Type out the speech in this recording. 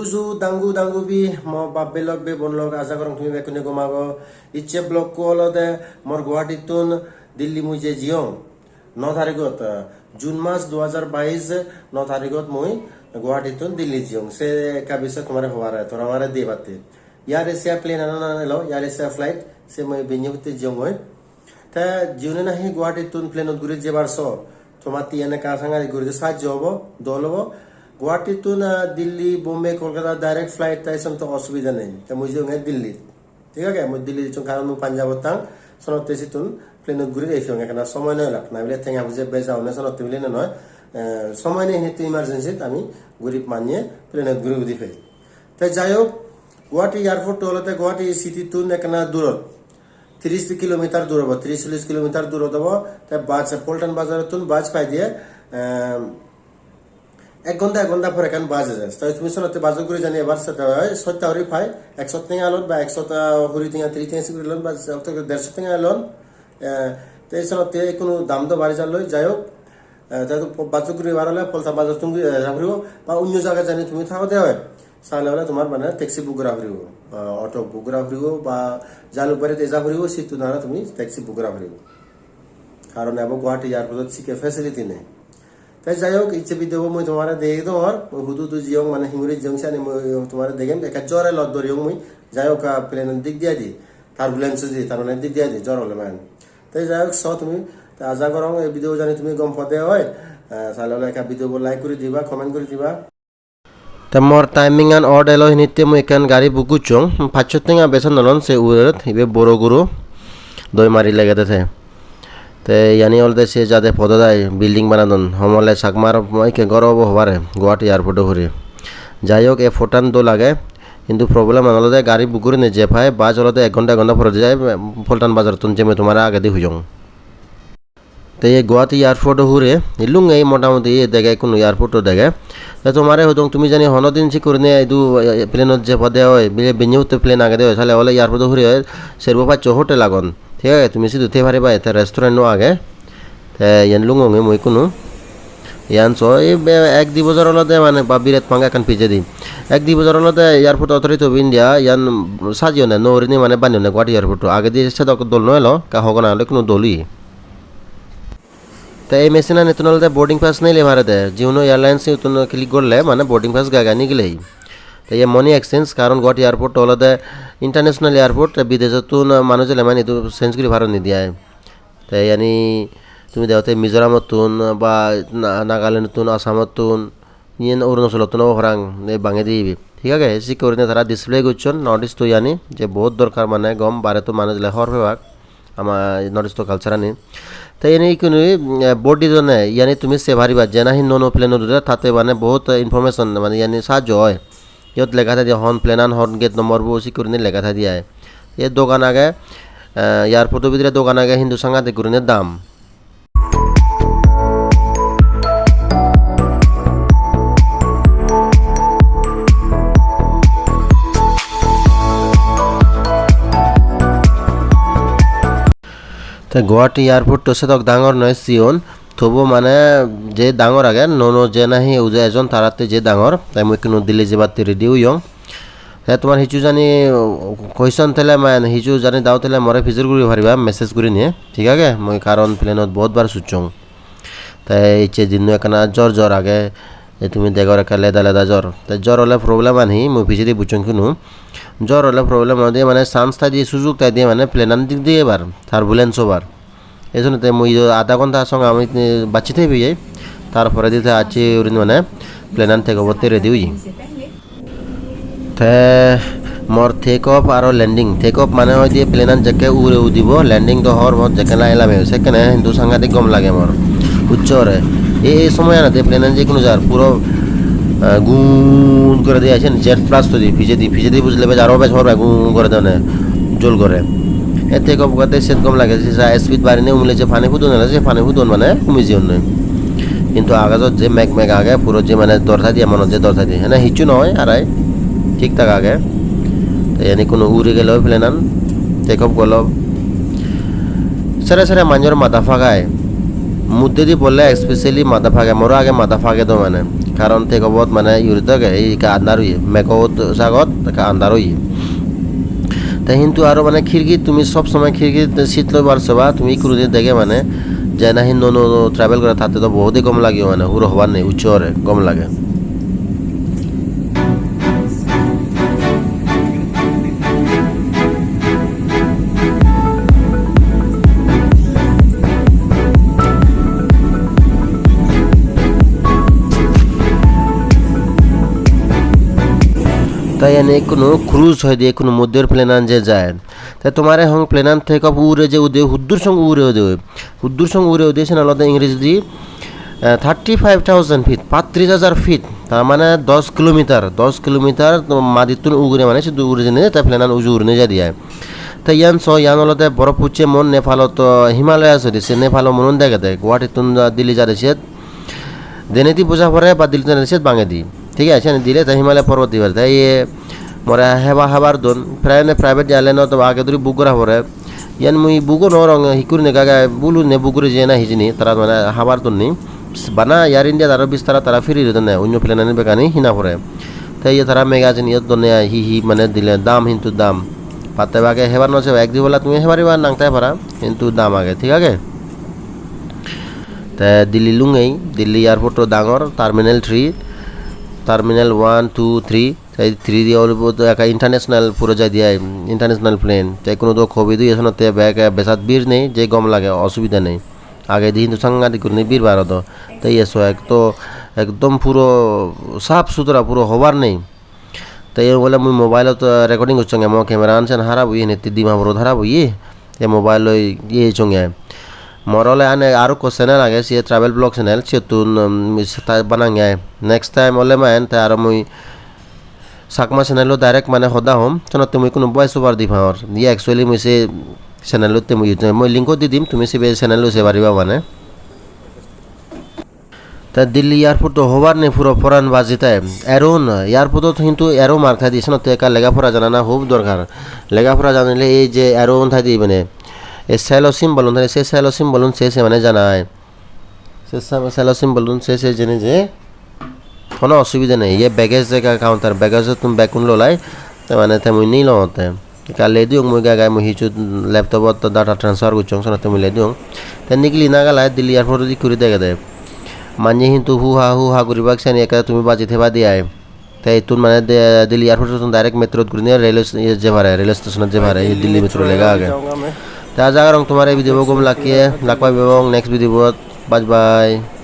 Dangu dangu bi mo babelok be bonlok asa korong tumi be kune gomago iche blok ko olode mor Guwahati tun Delhi mui je jiong 9 তারিখত June মাস 2022 9 তারিখত মই Guwahati tun Delhi jiong se kabisa तुम्हारे हुआ रहा है थोड़ा हमारे दे बाते यार ऐसे प्लेन आना लो यार ऐसे फ्लाइट से मैं बेन्युते जिong होय ता जिउने नाही Guwahati tun प्लेन गुरी जे बारसो তোমাতি এনে কা সাঙ্গা গুরি সাহায্য হবো দল হবো Guwahati tun Delhi Bombay Kolkata direct flight তাইসম তো অসুবিধা নেই তা মুই যে দিল্লি ঠিক আছে মই দিল্লি চং কারণ মই পাঞ্জাব তাং সনতে সিতুন প্লেন গুরি এফিং এখানে সময় নয় লাগ না বলে থেঙ্গা বুঝে বেজাও না সনতে বলে না নয় সময় নেই হেতু ইমার্জেন্সি আমি গরিব মানিয়ে প্লেন গুরি উদি ফেলি তাই যাই হোক Guwahati এয়ারপোর্ট হলতে Guwahati সিটি তুন এখানে দূর 30 কিলোমিটার দূর হবো 30-40 কিলোমিটার দূর হবো তাই বাস পল্টন বাজার তুন বাস পাই দিয়ে এক ঘন্টা পর এখানে বাজে যায় তাই তুমি শোনাতে বাজার করে জানি এবার সেটা হয় 70 হরি পাই 100 টাকা আলোন বা 100 হরি টাকা 30 টাকা সিকিউরিটি লোন বা 150 টাকা লোন তাই শোনাতে কোনো দাম তো বাড়ি যাল যাই হোক তাই তো বাজার করে বাড়ালে পলতা বাজার তুমি যাবরিও বা অন্য জায়গায় জানি তুমি থাকো দেওয়া হয় সালে হলে তোমার মানে ট্যাক্সি বুক করা হরিও অটো বুক করা হরিও বা জাল উপরে তেজা হরিও সিটু না তুমি ট্যাক্সি বুক করা হরিও কারণ এবং Guwahati এয়ারপোর্টত সিকে ফ্যাসিলিটি নেই তাই যাই হোক ইচ্ছে বিদেব মই তোমার দেখে তোমার হুদু জিয়ং মানে হিমুরি জংশনে মই তোমার দেখেন একা জ্বরে লত ধরিও মই যাই হোক প্লেন দিক দিয়া দি টার্বুলেন্স দি তার মানে দিক দিয়া দি জ্বর হলে মান তাই যাই হোক তুমি আজা করং এই ভিডিও জানি তুমি গম পদে হয় সালে হলে একা ভিডিও লাইক করে দিবা কমেন্ট করে দিবা তা মোর টাইমিং আন অর্ড এলো হিনিতে মই এখান গাড়ি বুকু চং 500 টাকা বেতন নলন সে উরেত হিবে বড় গুরু দই মারি লাগাতে তে ইয়ানি অলদে সে যাতে পদদায় বিল্ডিং বানাদন হমলে সাকমার মাইকে গরব হবারে Guwahati এয়ারপোর্টে ঘুরে যাই হোক এ ফোটান তো লাগে কিন্তু প্রবলেম আনলদে গাড়ি বুকুরে নে যে পায় বাস হলদে 1 ঘন্টা পরে যায় পল্টন বাজার তুন যে তোমার আগে দি হুজং তে এই Guwahati এয়ারপোর্টে ঘুরে ইলুং এই মোটামুটি দেখে কোন এয়ারপোর্টও দেখে তে তোমারে হদং তুমি জানি হনদিন সি করনে ইদু প্লেনত যে পদে হয় বিলে বেনিউতে প্লেন আগে দেয় তাহলে হলে এয়ারপোর্টে ঘুরে সেরবো পা হোটেল লাগন ঠিক আছে তুমি শুধু তে পারিবা এটা রেস্টুরেন্ট নো আগে ইয়ান লুঙ্গে মই কোনো ইয়ান সো এই 1-2 বছর হলতে মানে বা বিরাট পাঙ্গা কান পিজে দি 1-2 বছর হলতে এয়ারপোর্ট অথরিটি অফ ইন্ডিয়া ইয়ান সাজিও না নরিনি মানে বানিও না Guwahati এয়ারপোর্ট আগে দিয়ে সে দল নয়লো কা হগনা হলে কোনো দলই তো এই মেশিনা নেতন হলতে বোর্ডিং পাস নেইলে ভারতে জিওনো এয়ারলাইন্স তুন ক্লিক করলে মানে বোর্ডিং পাস গাগানি গেলেই তো এই মনি এক্সচেঞ্জ কারণ Guwahati এয়ারপোর্ট হলতে ইন্টারন্যাশনাল এয়ারপোর্ট বিদেশতুন মানুষ মানে এতো চেঞ্জ করে ভারত নি দিয়ায় তাই ইয়ানি তুমি দেওতে মিজোরামতুন বা নাগাল্যান্ডতুন আসামতুন ইয়েন অরুণাচলতুন হরাং এই বাঙে দিবি ঠিক আছে এসি করে তারা ডিসপ্লে করছেন নটিস তো ইয়ানি যে বহুত দরকার মানে গম বারে তো মানুষ লেহর বিভাগ আমার নটিস তো কালচার আনি তাই এনে কোনো বোর্ড দিজনে ইয়ানি তুমি সে ভারিবা জেনাহি নন প্লেন তাতে মানে বহুত ইনফরমেশন মানে ইয়ানি সাহায্য হয় ইয়ত লেখা থাকে হন প্লেনান হন গেট নম্বর বসি করে লেখা থাকে দিয়ে এই দোকান আগে এয়ারপোর্টের ভিতরে দোকান আগে হিন্দু সাংঘাতিক করে দাম তো Guwahati এয়ারপোর্ট তো সেতক ডাঙর নয় সিওন তবু মানে যে ডাঙর আগে ননো যে নাহি উজে এজন তারাতে যে ডাঙর তাই মই কোনো দিল্লি যাবাতে রেডি হইয়ং তোমার হিচু জানি কোয়েশ্চন তেলে মানে হিচু জানি দাও তেলে মরে ফিজর করে ভারিবা মেসেজ করে নিয়ে ঠিক আছে মই কারণ প্লেনত বহুতবার সুচং তাই ইচ্ছে দিন একনা জ্বর আগে তুমি দেখর একা লেদা জ্বর তাই জ্বর হলে প্রবলেম আনি মই ভিজে দিয়ে বুঝং কিনু জ্বর হলে প্রবলেম দিয়ে মানে চান্সটা দিয়ে সুযোগ তাই দিয়ে মানে প্লেনান দিক দিয়ে এবার টার্বুলেন্স ওভার এই জন্য তাই মই আধা ঘন্টার সঙ্গে আমি বাঁচিতে যাই তারপরে দিতে আছি মানে প্লেনান থেকে বলতে রেডি হই মোর টেক অফ আর ল্যান্ডিং টেক অফ মানে হয় দিয়ে প্লেনান যাকে উড়ে উদিব ল্যান্ডিং তো হওয়ার পর যেখানে আইলাম সেখানে কিন্তু সাংঘাতিক গম লাগে মোর উচ্চরে এই সময় না প্লেনান যে কোনো যার পুরো গুন করে দিয়ে আছেন জেট প্লাস তো দিই ভিজে দিই বুঝলে বেশ আরও বেশ হবে গুন করে দেয় জোল করে এ টেক অফ করতে সেট কম লাগে স্পিড বাড়ি নিয়ে উমলে যে ফানি ফুদন হলে সে ফানি ফুদন মানে কমে যেও নয় কিন্তু আগাজত যে ম্যাক আগে পুরো যে মানে দরজা দিয়ে মনে যে দরজা দিয়ে হ্যাঁ হিচু নয় আড়াই ঠিকঠাক আগে তাই এনে কোনো উড়ে গেলেও প্লেনান টেক অফ করল সেরে মানুষের মাথা ফাঁকায় মুদ্দে দি বললে স্পেশালি মাথা ফাগে মোর আগে মাথা ফাগে তো মানে কারণ তে কবত মানে ইউরিত এই আন্দার হই মেকত জাগত আন্দার হই তাই কিন্তু আরো মানে খিড়কি তুমি সব সময় খিড়কি শীত লই পারছো বা তুমি ক্রুজে দেখে মানে যে না হিন নো ট্রাভেল করে তাতে তো বহুতই কম লাগে মানে হুর হবার নেই উচ্চরে কম লাগে তাই এনে কোনো ক্রুজ হয় দিয়ে কোনো মধ্যের প্লেনান যে যায় তাই তোমার এখন প্লেনান থেকে উড়ে যে উদে হুদ্দুর সঙ্গে উড়ে দিয়েছেন আলাদা ইংরেজি দি 35,000 ফিট 35,000 ফিট তার মানে 10 কিলোমিটার মাদিতুন উগরে মানে শুধু উড়ে জেনে তাই প্লেনান উজু উড়ে যা দিয়ে তাই ইয়ান আলাদা বরফ পুচ্ছে মন নেপালত হিমালয় আছে দিছে নেপাল মনন দেখে দেয় গুয়াহাটিতুন দিল্লি যা দিছে দেনেতি বোঝা পরে বা দিল্লি দিছে বাঙে দি ঠিক আছে দিলে তাই হিমালয় পর্বত দিবার তাই মরে হেবার দোন প্রাইভেট এয়ারলাইন তো আগে ধরে বুক করা পরে ইয়ান মুই বুকো নরং হিকুর নে গাগা বুলু নে বুকুরে যে না হিজিনি তারা মানে হাবার দোন নি বানা এয়ার ইন্ডিয়া তারা বিস্তারা তারা ফিরি রে না অন্য প্লেনানি বেগানি হিনা পরে তাই তারা মেগাজিন ইয়ত দনে হি মানে দিলে দাম কিন্তু দাম পাতে বাগে হেবার নছে এক দিবলা তুমি হেবারিবা নাংতাই পারা কিন্তু দাম আগে ঠিক আছে তা দিল্লি লুঙ্গেই দিল্লি এয়ারপোর্ট ডাঙর টার্মিনাল 1 2 3 তাই 3 দিয়ে অলব তো একা ইন্টারন্যাশনাল পুরো যাই দিয়ে ইন্টারন্যাশনাল প্লেন তাই কোনো তো খবি দুই এসনতে ব্যাগ বেসাত বীর নেই যে গম লাগে অসুবিধা নেই আগে দিন তো সাংঘাতিক করে বীর ভারত তাই এসো এক তো একদম পুরো সাফ সুতরা পুরো হবার নেই তাই বলে মুই মোবাইলত রেকর্ডিং করছ মো ক্যামেরা আনছেন হারাবো ইয়ে নেতি দিমা বড় হারাবো ইয়ে এ মোবাইল ইয়ে চঙ্গে মরলে আনে আরো কো চ্যানেল আগে সে ট্রাভেল ব্লগ চ্যানেল সে তুন বানাঙ্গে নেক্সট টাইম ওলে মান তাই আর মুই সাকমা চ্যানেল ডাইরেক্ট মানে সদা হম চনত তুমি কোনো ভয়েস ওভার দি ভাওর দিয়ে একচুয়ালি মুই সে চ্যানেলতে মই লিংক দি দিম তুমি সে চ্যানেল সে পারিবা মানে তা দিল্লি এয়ারপোর্ট তো হবার নেই পুরো ফরান বাজিতায় এরো না এয়ারপোর্টত কিন্তু এরো মার খাই দিয়েছে না তো একা লেখাপড়া জানা না খুব দরকার লেখাপড়া জানিলে এই যে এরো থাই দিই মানে এই স্যালোসিম বলুন তাহলে সে স্যালোসিম বলুন সে মানে জানায় সে স্যালোসিম বলুন সে জেনে যে কোনো অসুবিধা নেই ये बैगेज जगह काउंटर बैगेज तुम बैकुन लो लाई तो मैंने थे मुझे नहीं लो होते कल ले दियो मुझे क्या मुझे चुद लैपटॉप तो डाटा ट्रांसफर कुछ चंग सुना तो मुझे ले दियो तो निकली ना का लाए दिल्ली एयरपोर्ट दी कुरी देगा दे मान्य ही तो हु हा कुरी बाग से नहीं क्या तुम्हें बाजी थे बादी आए तो तुम मैंने दिल्ली एयरपोर्ट तुम डायरेक्ट मेट्रो कुरी नहीं रेलवे स्टेशन जे भरा ये दिल्ली मेट्रो लेगा आगे तो आज अगर तुम्हारे वीडियो को लाखिए लाखवा नेक्स्ट वीडियो बाय बाय